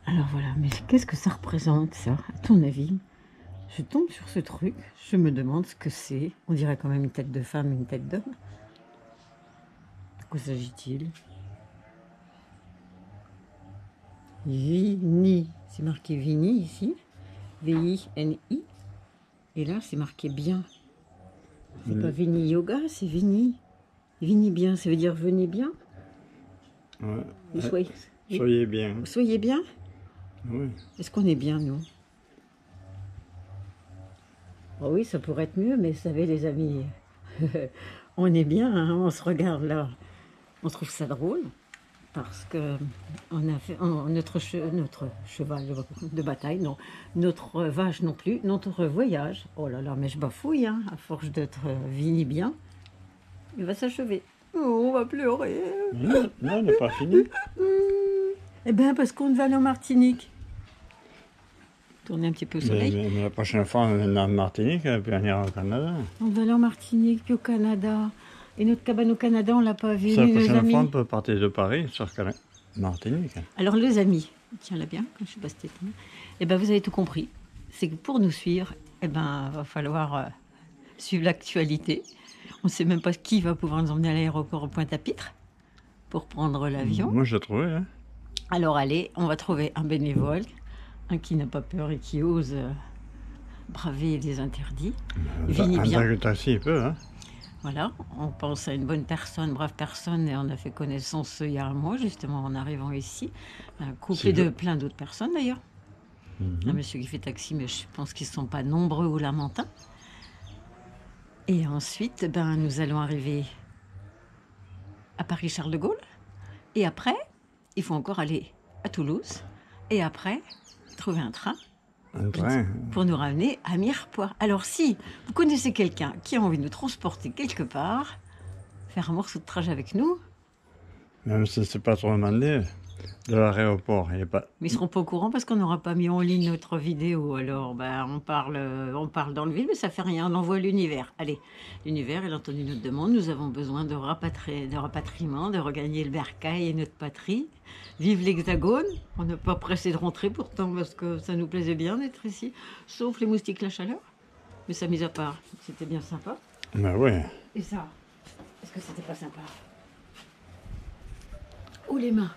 Alors voilà, mais qu'est-ce que ça représente, ça, à ton avis? Je tombe sur ce truc, je me demande ce que c'est. On dirait quand même une tête de femme, une tête d'homme. De quoi s'agit-il? Vini, c'est marqué Vini ici. V-I-N-I. Et là, c'est marqué bien. C'est pas Vini Yoga, c'est Vini. Vini bien, ça veut dire venez bien. Ouais. Soyez, Soyez bien. soyez bien. Oui. Est-ce qu'on est bien, nous? Oh oui, ça pourrait être mieux, mais vous savez, les amis, on est bien, hein, on se regarde là. On trouve ça drôle parce que on a fait notre cheval de bataille, non, notre vache non plus, notre voyage. Oh là là, mais je bafouille, hein, à force d'être vini bien, il va s'achever. Oh, on va pleurer. Non, non, on n'est pas fini. Eh bien, parce qu'on va aller en Martinique. Tourner un petit peu au soleil. Mais la prochaine fois, on va en Martinique et puis on ira au Canada. On va aller en Martinique, puis au Canada. Et notre cabane au Canada, on l'a pas vue. La Nos prochaine amis. fois, on peut partir de Paris sur Martinique. Alors, les amis, tiens-la bien, quand je suis pas tétine. Eh ben, vous avez tout compris. C'est que pour nous suivre, eh ben, va falloir suivre l'actualité. On ne sait même pas qui va pouvoir nous emmener à l'aéroport au Pointe-à-Pitre pour prendre l'avion. Moi, j'ai trouvé. Hein. Alors, allez, on va trouver un bénévole, un qui n'a pas peur et qui ose braver les interdits. Vini bien. Un taxi, il peut. Hein. Voilà, on pense à une bonne personne, brave personne, et on a fait connaissance il y a un mois, justement, en arrivant ici. Un couple de plein d'autres personnes, d'ailleurs. Un monsieur qui fait taxi, mais je pense qu'ils ne sont pas nombreux au Lamentin. Et ensuite, ben, nous allons arriver à Paris-Charles de Gaulle. Et après, il faut encore aller à Toulouse. Et après, trouver un train. Un train. Pour nous ramener à Mirepoix. Alors si vous connaissez quelqu'un qui a envie de nous transporter quelque part, faire un morceau de trajet avec nous. Même si c'est pas trop demandé, de l'aéroport. Mais ils seront pas au courant parce qu'on n'aura pas mis en ligne notre vidéo. Alors ben, on parle dans le vide, mais ça fait rien, on envoie l'univers. Allez, l'univers, il a entendu notre demande. Nous avons besoin de rapatriement, de regagner le bercail et notre patrie. Vive l'Hexagone. On n'est pas pressé de rentrer pourtant parce que ça nous plaisait bien d'être ici, sauf les moustiques, la chaleur. Mais ça, mis à part, c'était bien sympa. Ben ouais. Et ça, est-ce que c'était pas sympa? Ou les mains?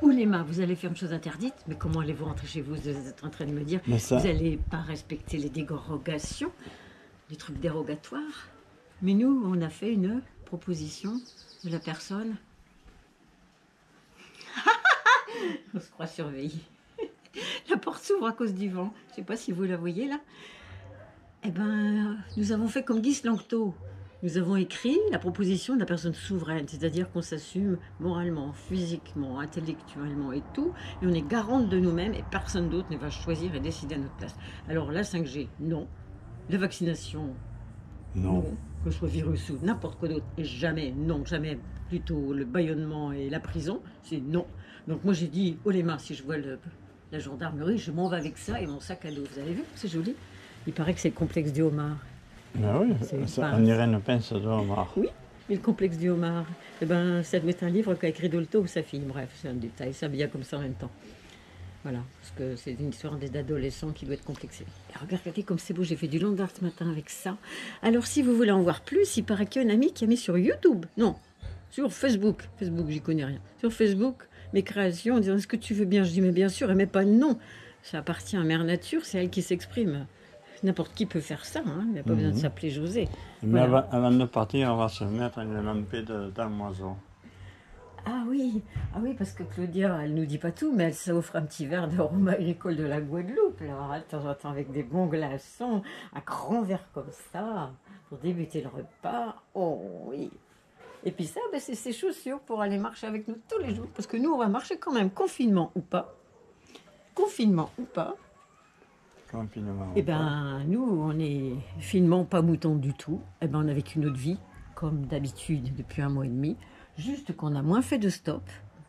Ou les mains, vous allez faire une chose interdite, mais comment allez-vous rentrer chez vous? Vous êtes en train de me dire, vous n'allez pas respecter les dérogations, les trucs dérogatoires. Mais nous, on a fait une proposition de la personne. On se croit surveillé. La porte s'ouvre à cause du vent. Je ne sais pas si vous la voyez là. Eh ben, nous avons fait comme Guy Langto. Nous avons écrit la proposition de la personne souveraine, c'est-à-dire qu'on s'assume moralement, physiquement, intellectuellement et tout, et on est garante de nous-mêmes et personne d'autre ne va choisir et décider à notre place. Alors la 5G, non. La vaccination, non. Que ce soit virus ou n'importe quoi d'autre, et jamais, non, jamais. Plutôt le bâillonnement et la prison, c'est non. Donc moi j'ai dit, oh les mains, si je vois la gendarmerie, je m'en vais avec ça et mon sac à dos. Vous avez vu, c'est joli. Il paraît que c'est le complexe du homard. Ben oui, on irait ne pince de homard. Oui, mais le complexe du homard. Eh ben, ça doit être un livre qu'a écrit Dolto ou sa fille. Bref, c'est un détail, ça vient comme ça en même temps. Voilà, parce que c'est une histoire d'adolescents qui doit être complexée. Et regardez comme c'est beau, j'ai fait du landart ce matin avec ça. Alors, si vous voulez en voir plus, il paraît qu'il y a un ami qui a mis sur YouTube. Non, sur Facebook. Facebook, j'y connais rien. Sur Facebook, mes créations, en disant, est-ce que tu veux bien? Je dis, mais bien sûr, mais pas non. Ça appartient à Mère Nature, c'est elle qui s'exprime. N'importe qui peut faire ça, hein. Il n'y a pas besoin de s'appeler José. Mais voilà. Avant de partir, on va se mettre une lampée d'armoiseau. Ah oui, parce que Claudia, elle nous dit pas tout, mais elle s'offre un petit verre de rhum agricole de la Guadeloupe, là, de temps en temps avec des bons glaçons, un grand verre comme ça, pour débuter le repas. Oh oui. Et puis ça, ben, c'est ses chaussures pour aller marcher avec nous tous les jours, parce que nous, on va marcher quand même, confinement ou pas. Confinement ou pas. Confinement. Eh ben, nous, on est finement pas moutons du tout. Eh ben, on a vécu notre vie, comme d'habitude, depuis 1 mois et demi. Juste qu'on a moins fait de stop.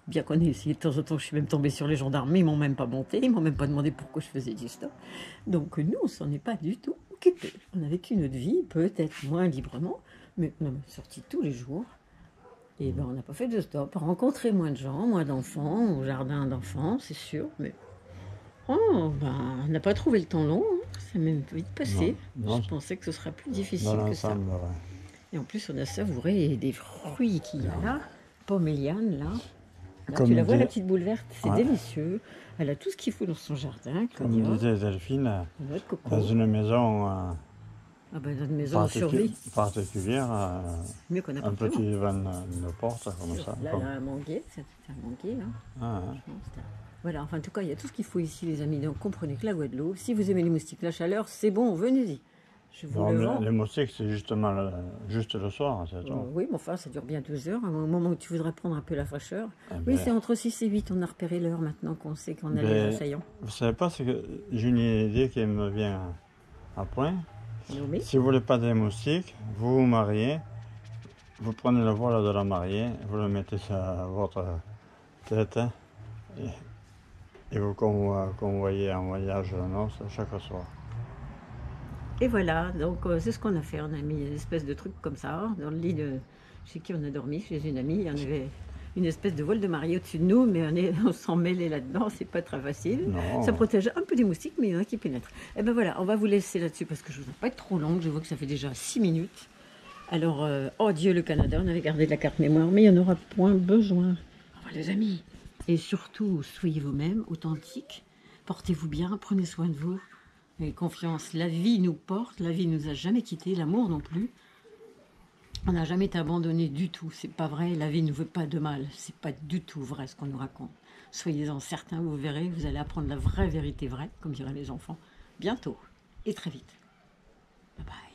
Bien qu'on ait essayé de temps en temps, je suis même tombée sur les gendarmes, mais ils m'ont même pas monté, ils m'ont même pas demandé pourquoi je faisais du stop. Donc nous, on s'en est pas du tout occupé. On a vécu notre vie, peut-être moins librement, mais on est sorti tous les jours. Et ben, on n'a pas fait de stop. Rencontrer moins de gens, moins d'enfants, au jardin d'enfants, c'est sûr. Mais oh, ben, on n'a pas trouvé le temps long. Hein. C'est même vite passé. Non, Je pensais que ce serait plus dans difficile que ça. l'ensemble, ouais. Et en plus, on a savouré des fruits qu'il y a là. Pomme Eliane, là. Là, Comme tu la vois, dit- la petite boule verte, c'est Ouais. délicieux. Elle a tout ce qu'il faut dans son jardin, Comme Claudia. disait Delphine, Noix de coco. dans une maison Ah ben, notre maison en survie, particulière, mieux qu'on un appartement. petit van de porte comme ça. Là, comme- là, un manguier, c'est un manguier, là. Ah, Franchement, voilà, enfin, en tout cas, il y a tout ce qu'il faut ici, les amis. Donc, comprenez que la Guadeloupe, si vous aimez les moustiques, la chaleur, c'est bon, venez-y. Je vous bon, le vends. les moustiques, c'est justement juste le soir, c'est tout. Oui, mais enfin, ça dure bien 2 heures. Au moment où tu voudrais prendre un peu la fraîcheur. Eh Oui, ben, c'est entre 6 et 8. On a repéré l'heure maintenant qu'on sait qu'on a les Ben, assaillants. vous savez pas, c'est que j'ai une idée qui me vient à point. Nommés. Si vous voulez pas des moustiques, vous vous mariez, vous prenez le voile de la mariée, vous le mettez sur votre tête hein, et vous convoyez en voyage de noces chaque soir. Et voilà, donc c'est ce qu'on a fait. On a mis une espèce de truc comme ça dans le lit de chez qui on a dormi, chez une amie. Il y en avait une espèce de voile de mariée au-dessus de nous, mais on s'en mêlait là-dedans, c'est pas très facile. Non. Ça protège un peu des moustiques, mais il y en a qui pénètrent. Et ben voilà, on va vous laisser là-dessus parce que je ne veux pas être trop longue. Je vois que ça fait déjà 6 minutes. Alors, oh Dieu, le Canada, on avait gardé de la carte mémoire, mais il n'y en aura point besoin. Au revoir les amis. Et surtout, soyez vous-même, authentiques. Portez-vous bien, prenez soin de vous. Et confiance, la vie nous porte, la vie nous a jamais quittés, l'amour non plus. On n'a jamais été abandonné du tout, c'est pas vrai, la vie ne veut pas de mal, c'est pas du tout vrai ce qu'on nous raconte. Soyez-en certains, vous verrez, vous allez apprendre la vraie vérité vraie, comme diraient les enfants, bientôt et très vite. Bye bye.